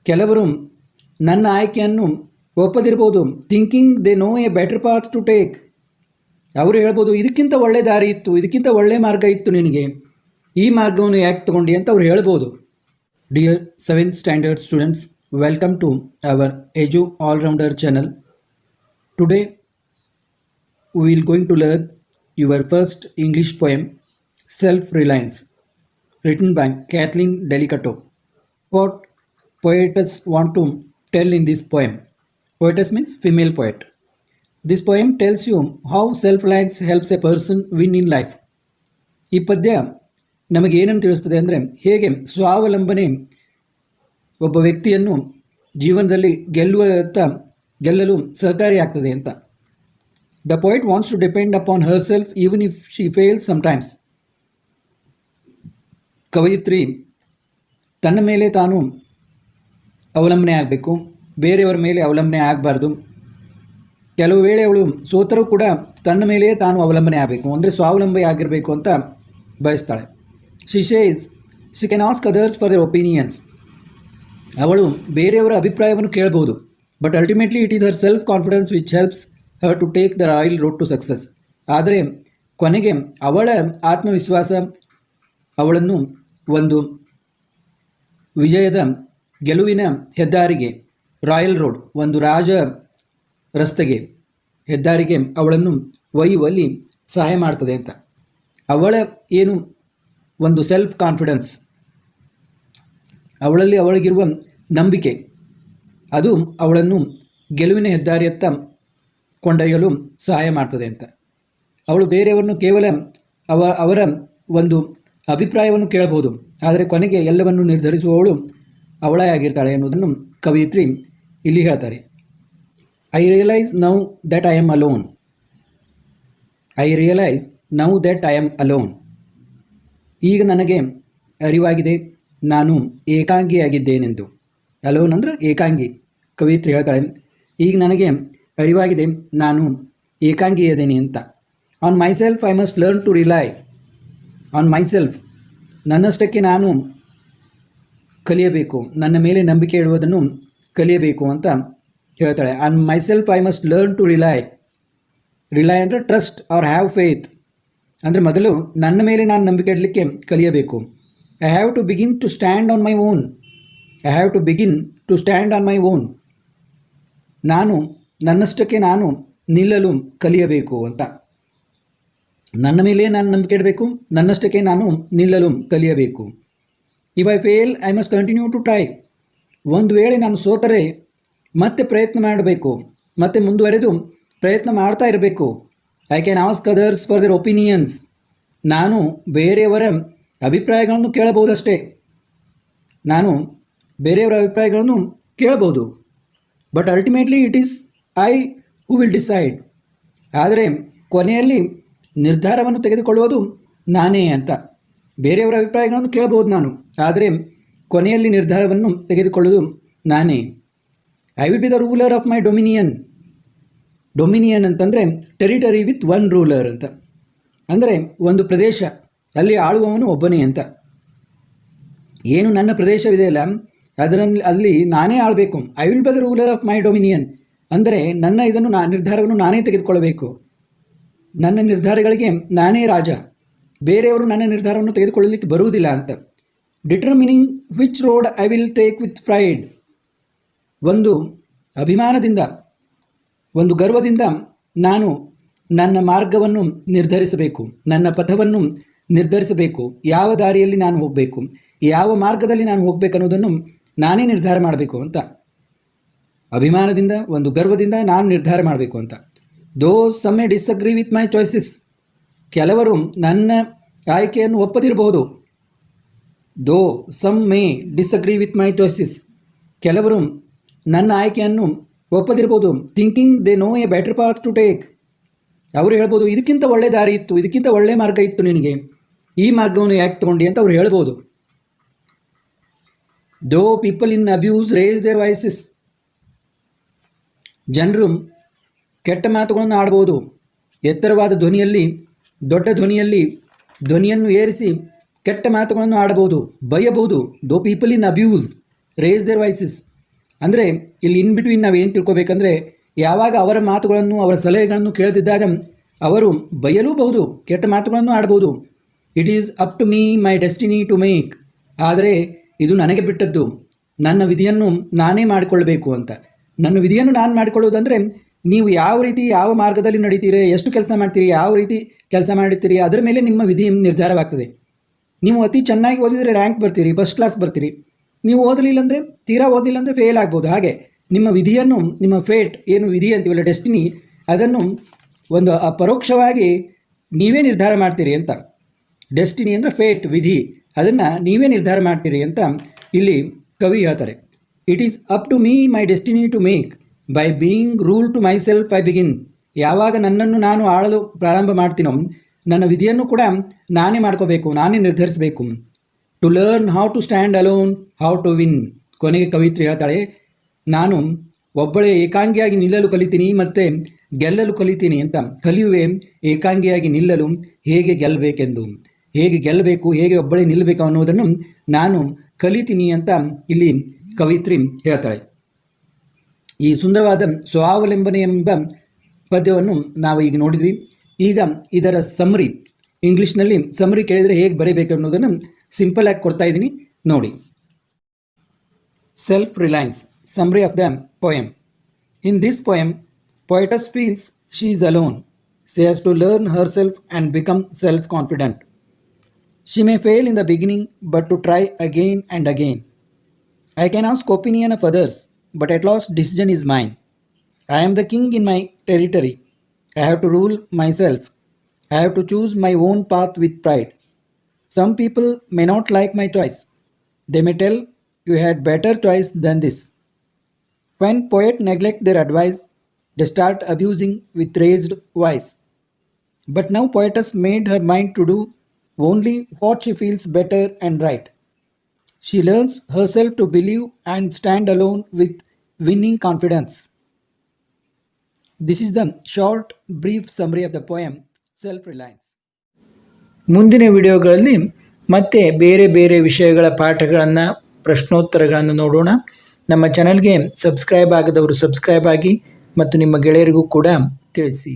ಕೆಲವರು ನನ್ನ ಆಯ್ಕೆಯನ್ನು ಒಪ್ಪದಿರ್ಬೋದು. Thinking they know a better path to take. ಅವರು ಹೇಳ್ಬೋದು, ಇದಕ್ಕಿಂತ ಒಳ್ಳೆ ದಾರಿ ಇತ್ತು, ಇದಕ್ಕಿಂತ ಒಳ್ಳೆ ಮಾರ್ಗ ಇತ್ತು ನಿನಗೆ, ಈ ಮಾರ್ಗವನ್ನು ಯಾಕೆ ತಗೊಂಡು ಅಂತ ಅವ್ರು ಹೇಳ್ಬೋದು. Dear 7th standard students, welcome to our edu allrounder channel. Today we will going to learn your first English poem, Self-Reliance, written by Kathleen Delicato. What poetess want to tell in this poem? Poetess means female poet. This poem tells you how self-reliance helps a person win in life. ಈ ಪದ್ಯ ನಮಗೆ ಏನನ್ನು ತಿಳಿಸ್ತದೆ ಅಂದರೆ, ಹೇಗೆ ಸ್ವಾವಲಂಬನೆ ಒಬ್ಬ ವ್ಯಕ್ತಿಯನ್ನು ಜೀವನದಲ್ಲಿ ಗೆಲ್ಲಲು ಸಹಕಾರಿಯಾಗ್ತದೆ ಅಂತ. The poet wants to depend upon herself even if she fails sometimes. ಕವಯಿತ್ರಿ ತನ್ನ ಮೇಲೆ ತಾನು ಅವಲಂಬನೆ ಆಗಬೇಕು, ಬೇರೆಯವರ ಮೇಲೆ ಅವಲಂಬನೆ ಆಗಬಾರ್ದು. ಕೆಲವು ವೇಳೆ ಅವಳು ಸೋತರೂ ಕೂಡ ತನ್ನ ಮೇಲೆಯೇ ತಾನು ಅವಲಂಬನೆ ಆಗಬೇಕು, ಅಂದರೆ ಸ್ವಾವಲಂಬಿ ಆಗಿರಬೇಕು ಅಂತ ಬಯಸ್ತಾಳೆ. She says she can ask others for their opinions. ಅವಳು ಬೇರೆಯವರ ಅಭಿಪ್ರಾಯವನ್ನು ಕೇಳಬಹುದು, but ultimately it is her self confidence which helps her to take the royal road to success. ಆದರೆ ಕೊನೆಗೆ ಅವಳ ಆತ್ಮವಿಶ್ವಾಸ ಅವಳನ್ನು ಒಂದು ವಿಜಯದ ಗೆಲುವಿನ ಹೆದ್ದಾರಿಗೆ, ರಾಯಲ್ ರೋಡ್, ಒಂದು ರಾಜ ರಸ್ತೆಗೆ, ಹೆದ್ದಾರಿಗೆ ಅವಳನ್ನು ಒಯ್ಯುವಲ್ಲಿ ಸಹಾಯ ಮಾಡ್ತದೆ ಅಂತ. ಅವಳ ಏನು ಒಂದು ಸೆಲ್ಫ್ ಕಾನ್ಫಿಡೆನ್ಸ್, ಅವಳಿಗಿರುವ ನಂಬಿಕೆ, ಅದು ಅವಳನ್ನು ಗೆಲುವಿನ ಹೆದ್ದಾರಿಯತ್ತ ಕೊಂಡೊಯ್ಯಲು ಸಹಾಯ ಮಾಡ್ತದೆ ಅಂತ. ಅವಳು ಬೇರೆಯವರನ್ನು ಕೇವಲ ಅವರ ಒಂದು ಅಭಿಪ್ರಾಯವನ್ನು ಕೇಳಬಹುದು, ಆದರೆ ಕೊನೆಗೆ ಎಲ್ಲವನ್ನು ನಿರ್ಧರಿಸುವವಳು ಅವಳೇ ಆಗಿರ್ತಾಳೆ ಎನ್ನುವುದನ್ನು ಕವಯಿತ್ರಿ ಇಲ್ಲಿ ಹೇಳ್ತಾರೆ. I realise now that I am alone. I realise now that I am alone. ಈಗ ನನಗೆ ಅರಿವಾಗಿದೆ ನಾನು ಏಕಾಂಗಿಯಾಗಿದ್ದೇನೆಂದು. ಅಲೋನ್ ಅಂದರೆ ಏಕಾಂಗಿ. ಕವಯಿತ್ರಿ ಹೇಳ್ತಾಳೆ, ಈಗ ನನಗೆ ಅರಿವಾಗಿದೆ ನಾನು ಏಕಾಂಗಿಯದೇನೆ ಅಂತ. On myself I must learn to rely. On myself, ನನ್ನಷ್ಟಕ್ಕೆ ನಾನು ಕಲಿಯಬೇಕು, ನನ್ನ ಮೇಲೆ ನಂಬಿಕೆ ಇಡುವುದನ್ನು ಕಲಿಯಬೇಕು ಅಂತ ಹೇಳ್ತಾಳೆ. On myself I must learn to rely. Rely ಅಂದರೆ ಟ್ರಸ್ಟ್ ಆರ್ ಹ್ಯಾವ್ ಫೇತ್, ಅಂದರೆ ಮೊದಲು ನನ್ನ ಮೇಲೆ ನಾನು ನಂಬಿಕೆ ಇಡಲಿಕ್ಕೆ ಕಲಿಯಬೇಕು. I have to begin to stand on my own. I have to begin to stand on my own. ನಾನು ನನ್ನಷ್ಟಕ್ಕೆ ನಾನು ನಿಲ್ಲಲು ಕಲಿಯಬೇಕು ಅಂತ. ನನ್ನ ಮೇಲೆ ನಾನು ನಂಬಿಕೆ ಇಡಬೇಕು, ನನ್ನಷ್ಟಕ್ಕೆ ನಾನು ನಿಲ್ಲಲು ಕಲಿಯಬೇಕು. If I fail I must continue to try. ಒಂದು ವೇಳೆ ನಾನು ಸೋತರೆ ಮತ್ತೆ ಪ್ರಯತ್ನ ಮಾಡಬೇಕು, ಮತ್ತೆ ಮುಂದುವರೆದು ಪ್ರಯತ್ನ ಮಾಡ್ತಾ ಇರಬೇಕು. I can ask others for there opinions. ನಾನು ಬೇರೆಯವರ ಅಭಿಪ್ರಾಯಗಳನ್ನು ಕೇಳಬಹುದಷ್ಟೇ. ನಾನು ಬೇರೆಯವರ ಅಭಿಪ್ರಾಯಗಳನ್ನು ಕೇಳಬಹುದು, but ultimately it is I who will decide. ಆದರೆ ಕೊನೆಯಲ್ಲಿ ನಿರ್ಧಾರವನ್ನು ತೆಗೆದುಕೊಳ್ಳುವುದು ನಾನೇ ಅಂತ. ಬೇರೆಯವರ ಅಭಿಪ್ರಾಯಗಳನ್ನು ಕೇಳಬಹುದು ನಾನು, ಆದರೆ ಕೊನೆಯಲ್ಲಿ ನಿರ್ಧಾರವನ್ನು ತೆಗೆದುಕೊಳ್ಳುವುದು ನಾನೇ. I will be the ruler of my dominion. Dominion ಅಂತಂದರೆ ಟೆರಿಟರಿ ವಿತ್ ಒನ್ ರೂಲರ್ ಅಂತ, ಅಂದರೆ ಒಂದು ಪ್ರದೇಶ, ಅಲ್ಲಿ ಆಳುವವನು ಒಬ್ಬನೇ ಅಂತ. ಏನು ನನ್ನ ಪ್ರದೇಶವಿದೆ ಅಲ್ಲ, ಅಲ್ಲಿ ನಾನೇ ಆಳಬೇಕು. I will be the ruler of my dominion ಅಂದರೆ ನನ್ನ ನಿರ್ಧಾರವನ್ನು ನಾನೇ ತೆಗೆದುಕೊಳ್ಳಬೇಕು. ನನ್ನ ನಿರ್ಧಾರಗಳಿಗೆ ನಾನೇ ರಾಜ, ಬೇರೆಯವರು ನನ್ನ ನಿರ್ಧಾರವನ್ನು ತೆಗೆದುಕೊಳ್ಳಲಿಕ್ಕೆ ಬರುವುದಿಲ್ಲ ಅಂತ. Determining which road I will take with pride. ಒಂದು ಅಭಿಮಾನದಿಂದ, ಒಂದು ಗರ್ವದಿಂದ ನಾನು ನನ್ನ ಮಾರ್ಗವನ್ನು ನಿರ್ಧರಿಸಬೇಕು, ನನ್ನ ಪಥವನ್ನು ನಿರ್ಧರಿಸಬೇಕು. ಯಾವ ದಾರಿಯಲ್ಲಿ ನಾನು ಹೋಗಬೇಕು, ಯಾವ ಮಾರ್ಗದಲ್ಲಿ ನಾನು ಹೋಗಬೇಕನ್ನೋದನ್ನು ನಾನೇ ನಿರ್ಧಾರ ಮಾಡಬೇಕು ಅಂತ. ಅಭಿಮಾನದಿಂದ, ಒಂದು ಗರ್ವದಿಂದ ನಾನು ನಿರ್ಧಾರ ಮಾಡಬೇಕು ಅಂತ. Though some may disagree with my choices. ಕೆಲವರು ನನ್ನ ಆಯ್ಕೆಯನ್ನು ಒಪ್ಪದಿರಬಹುದು. Though some may disagree with my choices. ಕೆಲವರು ನನ್ನ ಆಯ್ಕೆಯನ್ನು ಒಪ್ಪದಿರಬಹುದು. Thinking they know a better path to take. ಅವರು ಹೇಳ್ಬೋದು, ಇದಕ್ಕಿಂತ ಒಳ್ಳೆ ದಾರಿ ಇತ್ತು, ಇದಕ್ಕಿಂತ ಒಳ್ಳೆ ಮಾರ್ಗ ಇತ್ತು ನಿನಗೆ, ಈ ಮಾರ್ಗವನ್ನು ಯಾಕೆ ತಗೊಂಡು ಅಂತ ಅವ್ರು ಹೇಳ್ಬೋದು. Though people in abuse raise their voices. ಜನರು ಕೆಟ್ಟ ಮಾತುಗಳನ್ನು ಆಡ್ಬೋದು, ಎತ್ತರವಾದ ಧ್ವನಿಯಲ್ಲಿ, ದೊಡ್ಡ ಧ್ವನಿಯನ್ನು ಏರಿಸಿ ಕೆಟ್ಟ ಮಾತುಗಳನ್ನು ಆಡಬಹುದು, ಬೈಯಬಹುದು. Though people in abuse raise their voices. ಅಂದರೆ ಇಲ್ಲಿ ಇನ್ ಬಿಟ್ವೀನ್ ನಾವು ಏನು ತಿಳ್ಕೊಬೇಕಂದ್ರೆ, ಯಾವಾಗ ಅವರ ಮಾತುಗಳನ್ನು ಅವರ ಸಲಹೆಗಳನ್ನು ಕೇಳದಿದ್ದಾಗ ಅವರು ಬೈಯಲೂಬಹುದು, ಕೆಟ್ಟ ಮಾತುಗಳನ್ನು ಆಡ್ಬೋದು. It is up to me my destiny to make. ಆದರೆ ಇದು ನನಗೆ ಬಿಟ್ಟದ್ದು, ನನ್ನ ವಿಧಿಯನ್ನು ನಾನೇ ಮಾಡಿಕೊಳ್ಬೇಕು ಅಂತ. ನನ್ನ ವಿಧಿಯನ್ನು ನಾನು ಮಾಡಿಕೊಳ್ಳೋದಂದರೆ ನೀವು ಯಾವ ರೀತಿ ಯಾವ ಮಾರ್ಗದಲ್ಲಿ ನಡೀತೀರಿ, ಎಷ್ಟು ಕೆಲಸ ಮಾಡ್ತೀರಿ, ಯಾವ ರೀತಿ ಕೆಲಸ ಮಾಡುತ್ತೀರಿ, ಅದರ ಮೇಲೆ ನಿಮ್ಮ ವಿಧಿ ನಿರ್ಧಾರವಾಗ್ತದೆ. ನೀವು ಅತಿ ಚೆನ್ನಾಗಿ ಓದಿದರೆ ರ್ಯಾಂಕ್ ಬರ್ತೀರಿ, ಫಸ್ಟ್ ಕ್ಲಾಸ್ ಬರ್ತೀರಿ. ನೀವು ಓದಲಿಲ್ಲ ಅಂದರೆ, ತೀರಾ ಓದಲಿಲ್ಲ ಅಂದರೆ ಫೇಲ್ ಆಗ್ಬೋದು. ಹಾಗೆ ನಿಮ್ಮ ವಿಧಿಯನ್ನು, ನಿಮ್ಮ ಫೇಟ್ ಏನು ವಿಧಿ ಅಂತೀವಲ್ಲ, ಡೆಸ್ಟಿನಿ, ಅದನ್ನು ಒಂದು ಪರೋಕ್ಷವಾಗಿ ನೀವೇ ನಿರ್ಧಾರ ಮಾಡ್ತೀರಿ ಅಂತ. ಡೆಸ್ಟಿನಿ ಅಂದರೆ ಫೇಟ್, ವಿಧಿ, ಅದನ್ನು ನೀವೇ ನಿರ್ಧಾರ ಮಾಡ್ತೀರಿ ಅಂತ ಇಲ್ಲಿ ಕವಿ ಹೇಳ್ತಾರೆ. It is up to me my destiny to make, by being rule to myself I begin. ಯಾವಾಗ ನನ್ನನ್ನು ನಾನು ಆಳಲು ಪ್ರಾರಂಭ ಮಾಡ್ತೀನೋ, ನನ್ನ ವಿಧಿಯನ್ನು ಕೂಡ ನಾನೇ ಮಾಡ್ಕೋಬೇಕು, ನಾನೇ ನಿರ್ಧರಿಸಬೇಕು. To learn how to stand alone, how to win. ಕೊನೆಗೆ ಕವಿತ್ರಿ ಹೇಳ್ತಾಳೆ, ನಾನು ಒಬ್ಬಳೇ ಏಕಾಂಗಿಯಾಗಿ ನಿಲ್ಲಲು ಕಲಿತೀನಿ ಮತ್ತು ಗೆಲ್ಲಲು ಕಲಿತೀನಿ ಅಂತ. ಕಲಿಯುವೆ ಏಕಾಂಗಿಯಾಗಿ ನಿಲ್ಲಲು, ಹೇಗೆ ಗೆಲ್ಲಬೇಕೆಂದು, ಹೇಗೆ ಗೆಲ್ಲಬೇಕು, ಹೇಗೆ ಒಬ್ಬಳೇ ನಿಲ್ಲಬೇಕು ಅನ್ನೋದನ್ನು ನಾನು ಕಲಿತೀನಿ ಅಂತ ಇಲ್ಲಿ ಕವಿತ್ರಿ ಹೇಳ್ತಾಳೆ. ಈ ಸುಂದರವಾದ ಸ್ವಾವಲಂಬನೆ ಎಂಬ ಪದ್ಯವನ್ನು ನಾವು ಈಗ ನೋಡಿದ್ವಿ. ಈಗ ಇದರ ಸಮ್ಮರಿ, ಇಂಗ್ಲೀಷ್ನಲ್ಲಿ ಸಮ್ಮರಿ ಕೇಳಿದರೆ ಹೇಗೆ ಬರೀಬೇಕು ಅನ್ನೋದನ್ನು ಸಿಂಪಲ್ ಆಗಿ ಕೊಡ್ತಾ ಇದ್ದೀನಿ ನೋಡಿ. Self Reliance, summary of the poem. In this poem, poetess feels she is alone. She has to learn herself and become self-confident. She may fail in the beginning, but to try again and again. I can ask opinion of others, but at last decision is mine. I am the king in my territory. I have to rule myself. I have to choose my own path with pride. Some people may not like my choice. They may tell, you had better choice than this. When poets neglect their advice, they start abusing with raised voice. But now poetess made her mind to do only what she feels better and right. She learns herself to believe and stand alone with winning confidence. This is the short, brief summary of the poem Self-Reliance. ಮುಂದಿನ ವಿಡಿಯೋಗಳಲ್ಲಿ ಮತ್ತೆ ಬೇರೆ ಬೇರೆ ವಿಷಯಗಳ ಪಾಠಗಳನ್ನು, ಪ್ರಶ್ನೋತ್ತರಗಳನ್ನು ನೋಡೋಣ. ನಮ್ಮ ಚಾನಲ್ಗೆ subscribe ಆಗದವರು subscribe ಆಗಿ ಮತ್ತು ನಿಮ್ಮ ಗೆಳೆಯರಿಗೂ ಕೂಡ ತಿಳಿಸಿ.